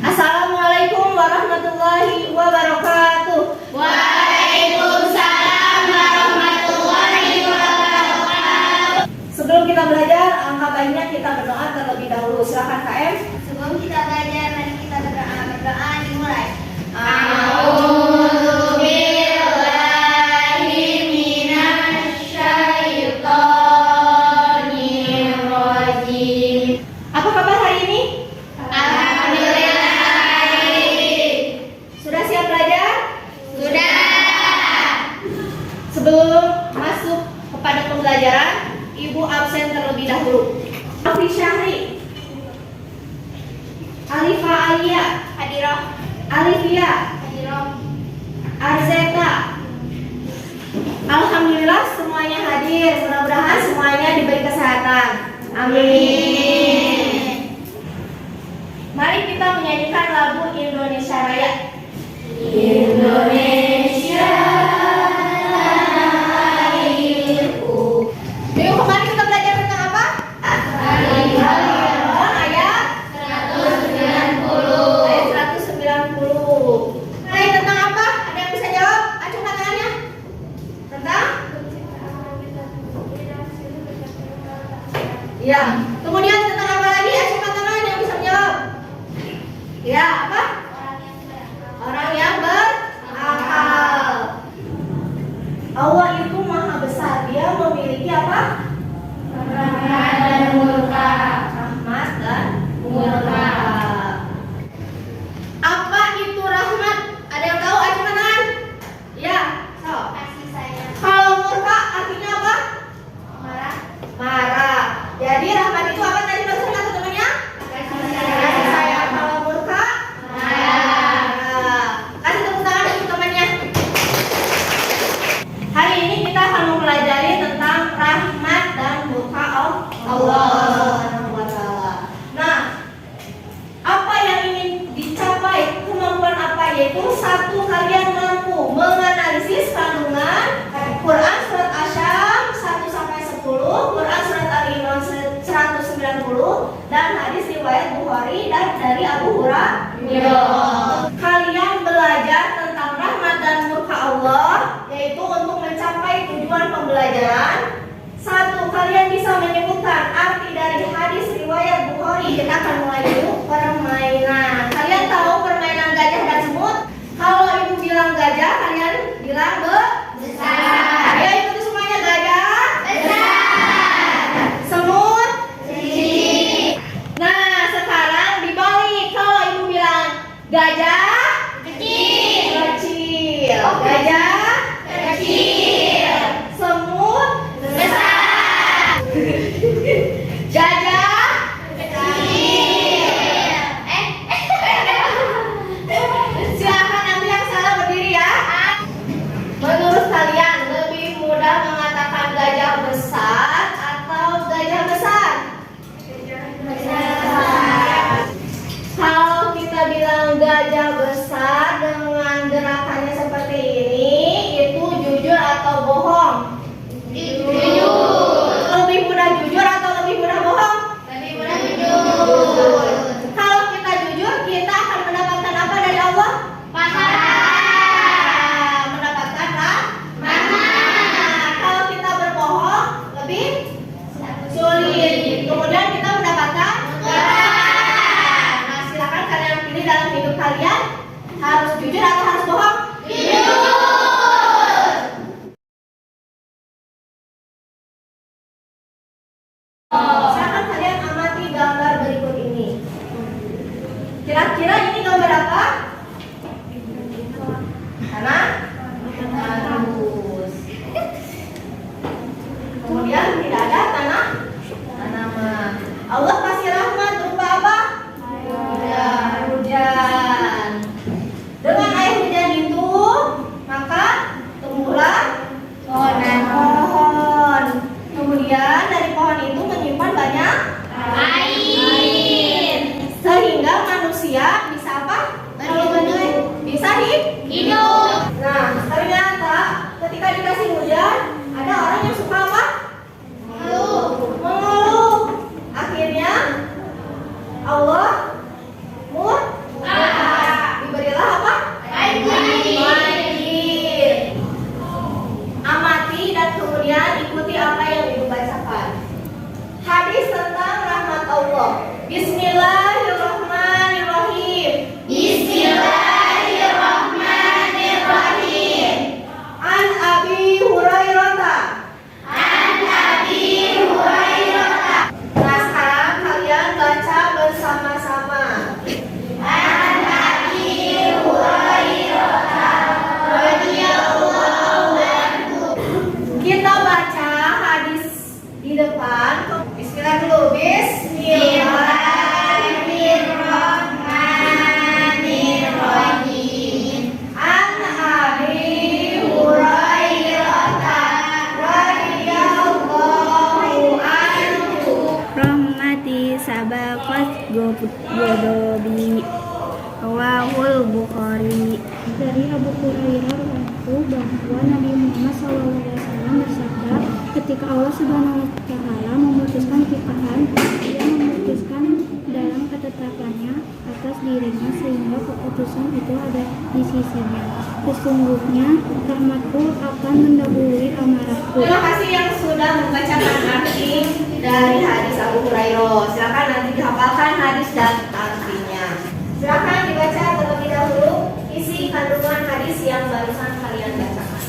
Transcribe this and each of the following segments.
Assalamualaikum warahmatullahi wabarakatuh. Waalaikumsalam warahmatullahi wabarakatuh. Sebelum kita belajar, angka baiknya kita berdoa terlebih dahulu. Silakan KM. Sebelum kita belajar, mari kita berdoa. Berdoa dimulai. Apa kabar hari ini? Sudah siap belajar? Sudah. Sebelum masuk kepada pembelajaran, Ibu absen terlebih dahulu. Alfi Syahri, Alifa Alia, Hadirah. Alifia, Hadirah. Arzeta. Alhamdulillah semuanya hadir. Mudah-mudahan semuanya diberi kesehatan. Amin. Mari kita menyanyikan lagu Indonesia Raya. Indonesia tanah airku. Minggu kemarin kita belajar tentang apa? Ayat 190. Ayat 190. Hai, tentang apa? Ada yang bisa jawab? Acungkan tangannya. Tentang? Iya. Kemudian tentang apa lagi? Acungkan tangan yang bisa menjawab. Iya, apa? Orang yang berakal. Allah itu maha besar. Dia memiliki apa? Rahmat dan murka. Rahmat dan murka. Apa itu rahmat? Ada yang tahu? Acungkan tangan. Ya, so. Kasih sayang. Kalau murka artinya apa? Marah. Marah. Jadi rahmat itu apa tadi maksudnya teman-temannya? Kasih sayang. Kalau murka? Marah. Kasih tepuk tangan untuk temannya. Hari ini kita akan mempelajari tentang rahmat dan murka Allah Subhanahu wa Ta'ala. Nah, apa yang ingin dicapai, kemampuan apa, yaitu satu, kalian mampu menganalisis kandungan Quran surat Asyam 1 sampai 10, Quran surat Al-Imran 190, dan hadis riwayat Bukhari dan dari Abu Hurairah. Kalian belajar tentang rahmat dan murka Allah, yaitu untuk mencapai tujuan pembelajaran. Satu, kalian bisa menyebutkan arti dari hadis riwayat Bukhari. Kita akan mulai dulu permainan. Kalian tahu permainan gajah dan semut? Kalau ibu bilang gajah, kalian bilang besar. Ayo ikuti semuanya. Gajah Besar. semut. Kecil. Nah, sekarang dibalik. Kalau ibu bilang gajah Kecil. kecil, Oke. gajah Kecil. semut, Besar. gajah Kecil. Silakan nanti yang salah berdiri ya. Menurut kalian lebih mudah mengatakan gajah besar atau gajah besar? Kalau kita bilang gajah besar dengan gerakannya seperti ini, itu jujur atau bohong? Jujur. Lebih mudah jujur atau lebih mudah bohong? Lebih mudah jujur. Kalau kita jujur, kita akan mendapatkan apa dari Allah? Pahala. Mendapatkan Mana? Kalau kita berbohong, lebih sulit. Kemudian kita mendapatkan Nah, silakan kalian pilih dalam hidup kalian, harus jujur atau harus bohong? Jujur. Silakan kalian amati gambar berikut ini. Kira-kira ini gambar apa? Tanah. Bagus. Kemudian tidak ada tanaman. Allah kasih rahmat berupa apa? Hujan. Dengan air hujan itu, maka tumbuhlah pohon. Kemudian dari pohon itu menyimpan banyak Air. di depan. Bismillah dulu. Bismillahirrahmanirrahim. An Abi Hurairah radhiyallahu anhu. Rahmati sabaqat godobi. Rawahul Bukhari. Dari Abu Hurairah mengaku bahwa Nabi Muhammad SAW bersabda, ketika Allah Subhanahu wa Ta'ala memutuskan ciptaan, Dia memutuskan dalam ketetapannya atas dirinya sehingga keputusan itu ada di sisinya. Sesungguhnya rahmatku akan mendahului amarahku. Terima kasih yang sudah membacakan arti dari hadis Abu Hurairah. Silakan nanti dihafalkan hadis dan artinya. Silakan dibaca terlebih dahulu isi kandungan hadis yang barusan kalian bacakan.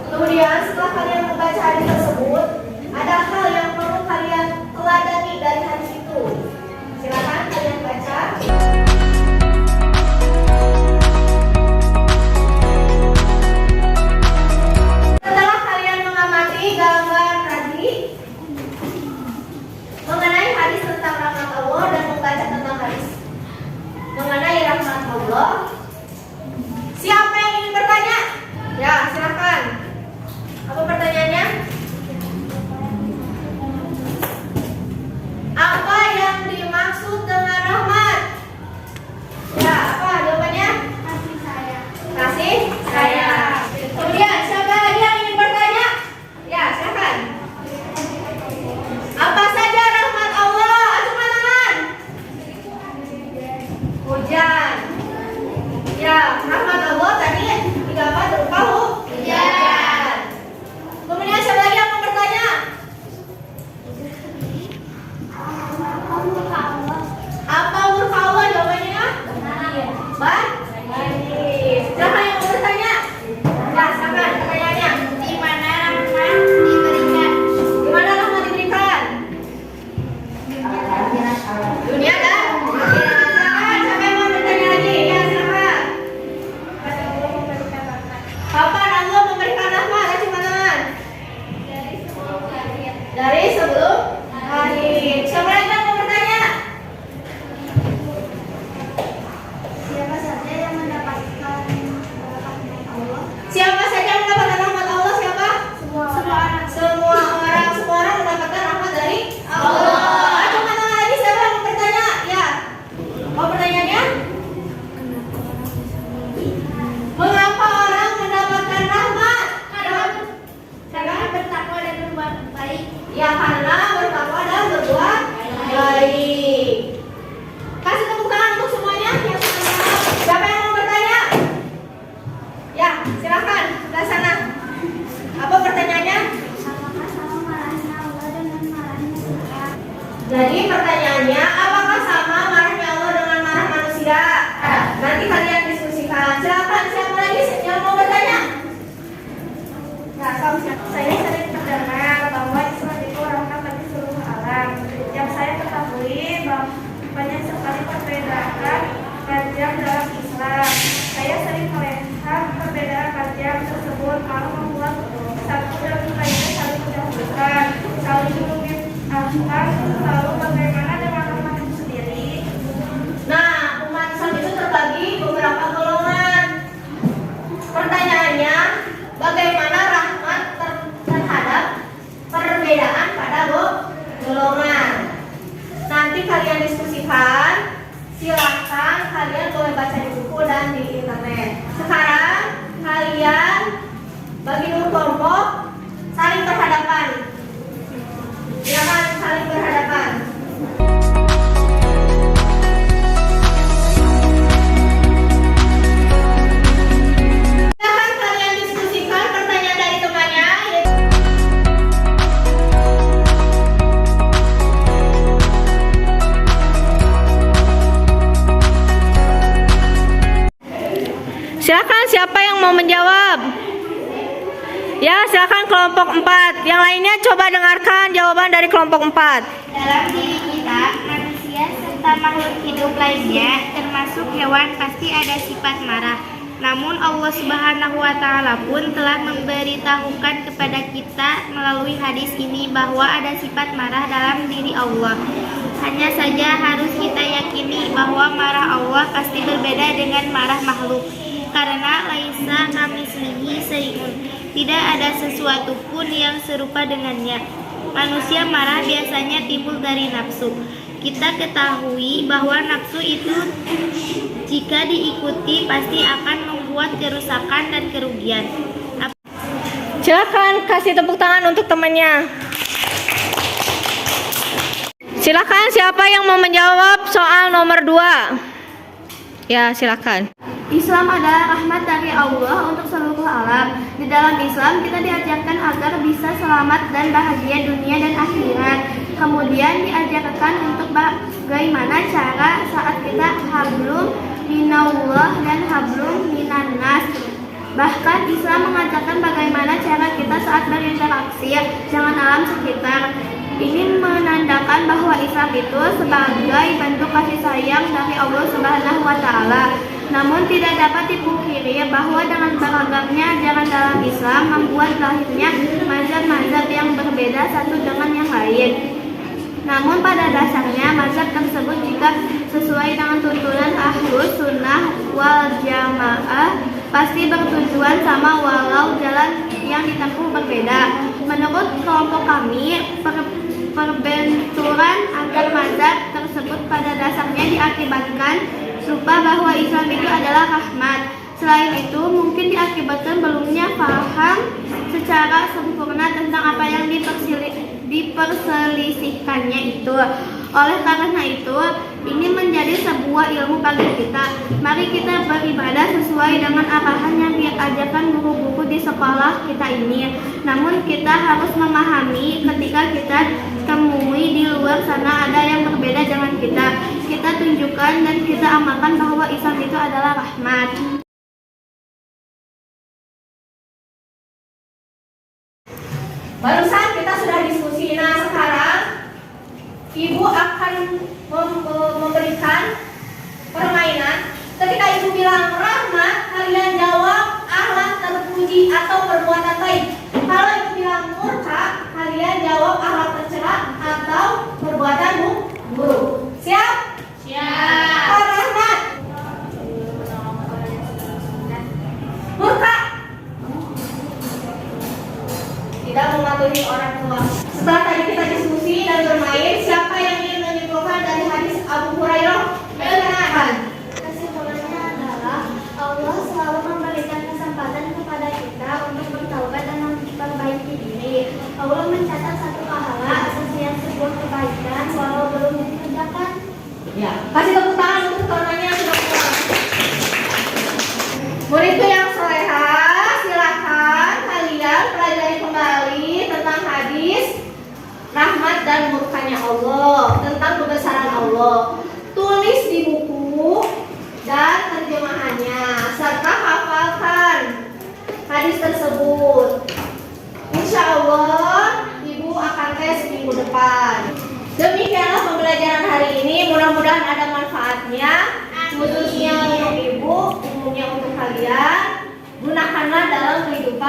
Kemudian setelah kalian membaca hadis tersebut, ada hal yang perlu kalian teladani dari hadis itu. Silakan kalian baca. Setelah kalian mengamati gambar tadi mengenai hadis tentang rahmat Allah dan membaca tentang hadis mengenai rahmat Allah, siapa yang ingin bertanya? Ya, silakan. Apa pertanyaannya? Apa yang dimaksud dengan rahmat? Ya, apa jawabannya? Kasih saya. Kasih sayang. Kemudian siapa lagi yang ingin bertanya? Ya, silakan. Apa saja rahmat Allah? Acungkan tangan. Hujan. Ya, rahmat Allah tadi didapat berupa hujan. Kemudian siapa lagi yang mau bertanya? Apa murka Allah? Jawabannya? Baik. Siapa yang mau bertanya? Ya, silakan pertanyaannya. Di mana rahmat diberikan? Di mana rahmat diberikan? Dunia dan akhirat. Silakan, siapa yang mau bertanya lagi? Ya, silakan. Kapan Allah memberikan rahmat? Acungkan tangan. Dari sebelum lahir. Siapa lagi yang mau bertanya? Siapa saja yang mendapatkan rahmat Allah? Siapa saja yang mendapatkan rahmat Allah? Siapa? Semua orang. Semua orang mendapatkan rahmat dari Allah. Acungkan tangan lagi, siapa yang mau bertanya? Ya. Mau pertanyaannya? Mengapa orang mendapatkan rahmat? Karena bertakwa dan berbuat baik. Ya, karena bertakwa dan berbuat baik. Kasih tepuk tangan untuk semuanya yang sudah menjawab. Siapa yang mau bertanya? Ya, silakan sebelah sana. Apa pertanyaannya? Apakah sama marahnya Allah dengan marahnya Tuhan? Jadi pertanyaannya, apakah sama marahnya Allah dengan marah manusia? Nanti kalian diskusikan. Silakan, siapa lagi yang mau bertanya? Ya, Saya sering mendengar bahwa Islam itu rahmat bagi seluruh alam. Yang saya ketahui bahwa banyak sekali perbedaan kajian dalam Islam. Saya sering melihat perbedaan kajian tersebut malah membuat satu dan lainnya saling mendahulukan, saling merugikan. Lalu bagaimana dengan rahmat itu sendiri? nah, umat Islam itu terbagi beberapa golongan. Pertanyaannya, bagaimana rahmat terhadap perbedaan pada golongan? Nanti kalian diskusikan. Silakan kalian boleh baca di buku dan di internet. Sekarang kalian bagi dulu kelompok, saling berhadapan. Silakan saling berhadapan. Silakan kalian diskusikan pertanyaan dari temannya. Silakan siapa yang mau menjawab? Ya, silakan kelompok 4. Yang lainnya coba dengarkan jawaban dari kelompok 4. Dalam diri kita, manusia serta makhluk hidup lainnya, termasuk hewan, pasti ada sifat marah. Namun Allah Subhanahu wa Ta'ala pun telah memberitahukan kepada kita melalui hadis ini bahwa ada sifat marah dalam diri Allah. Hanya saja harus kita yakini bahwa marah Allah pasti berbeda dengan marah makhluk. Karena laisa kamitslihi syai'un, tidak ada sesuatu pun yang serupa dengannya. Manusia marah biasanya timbul dari nafsu. Kita ketahui bahwa nafsu itu jika diikuti pasti akan membuat kerusakan dan kerugian. Silakan kasih tepuk tangan untuk temannya. Silakan, siapa yang mau menjawab soal nomor 2? Ya, silakan. Islam adalah rahmat dari Allah untuk seluruh alam. Di dalam Islam kita diajarkan agar bisa selamat dan bahagia dunia dan akhirat. Kemudian diajarkan untuk bagaimana cara saat kita hablum minallah dan hablum minannas. Bahkan Islam mengajarkan bagaimana cara kita saat berinteraksi dengan alam sekitar. Ini menandakan bahwa Islam itu sebagai bentuk kasih sayang dari Allah Subhanahu wa Ta'ala. Namun tidak dapat dipungkiri bahwa dengan beragamnya ajaran dalam Islam membuat lahirnya mazhab-mazhab yang berbeda satu dengan yang lain. Namun pada dasarnya mazhab tersebut jika sesuai dengan tuntunan Ahlus Sunnah wal Jamaah pasti bertujuan sama walau jalan yang ditempuh berbeda. Menurut kelompok kami, perbenturan antar mazhab tersebut pada dasarnya diakibatkan lupa bahwa Islam itu adalah rahmat. Selain itu, mungkin diakibatkan belumnya paham secara sempurna tentang apa yang diperselisihkannya itu. Oleh karena itu, ini menjadi sebuah ilmu bagi kita. Mari kita beribadah sesuai dengan arahan yang diajarkan guru-guru di sekolah kita ini. Namun kita harus memahami ketika kita temui di luar sana ada yang berbeda dengan kita. Kita tunjukkan dan kita amalkan bahwa Islam itu adalah rahmat. Barusan kita sudah diskusi. Nah, sekarang Ibu akan memberikan permainan. Ketika Ibu bilang rahmat, kalian jawab akhlak terpuji atau perbuatan baik. Kalau Ibu bilang murka, kalian jawab akhlak tercela atau perbuatan buruk. Siap? Siap. Rahmat. Murka. Tidak mematuhi orang tua. Setelah tadi kita diskusi dan bermain, siapa yang ingin menyimpulkan dari hadis Abu Hurairah? Silakan. Kesimpulannya adalah Allah selalu memberikan kesempatan kepada kita untuk bertaubat dan memperbaiki diri. Allah mencatat satu pahala atas yang sebuah kebaikan walau belum dikerjakan. Ya, kasih tepuk tangan untuk temannya yang sudah pulang. Muridku yang soleha, silakan kalian pelajari kembali tentang hadis rahmat dan murkanya Allah, tentang kebesaran Allah. Tulis di buku dan terjemahannya, serta hafalkan hadis tersebut. Insya Allah Ibu akan tes minggu depan. Demikianlah pembelajaran hari ini. Mudah-mudahan ada manfaatnya, khususnya untuk Ibu, umumnya untuk kalian. Gunakanlah dalam kehidupan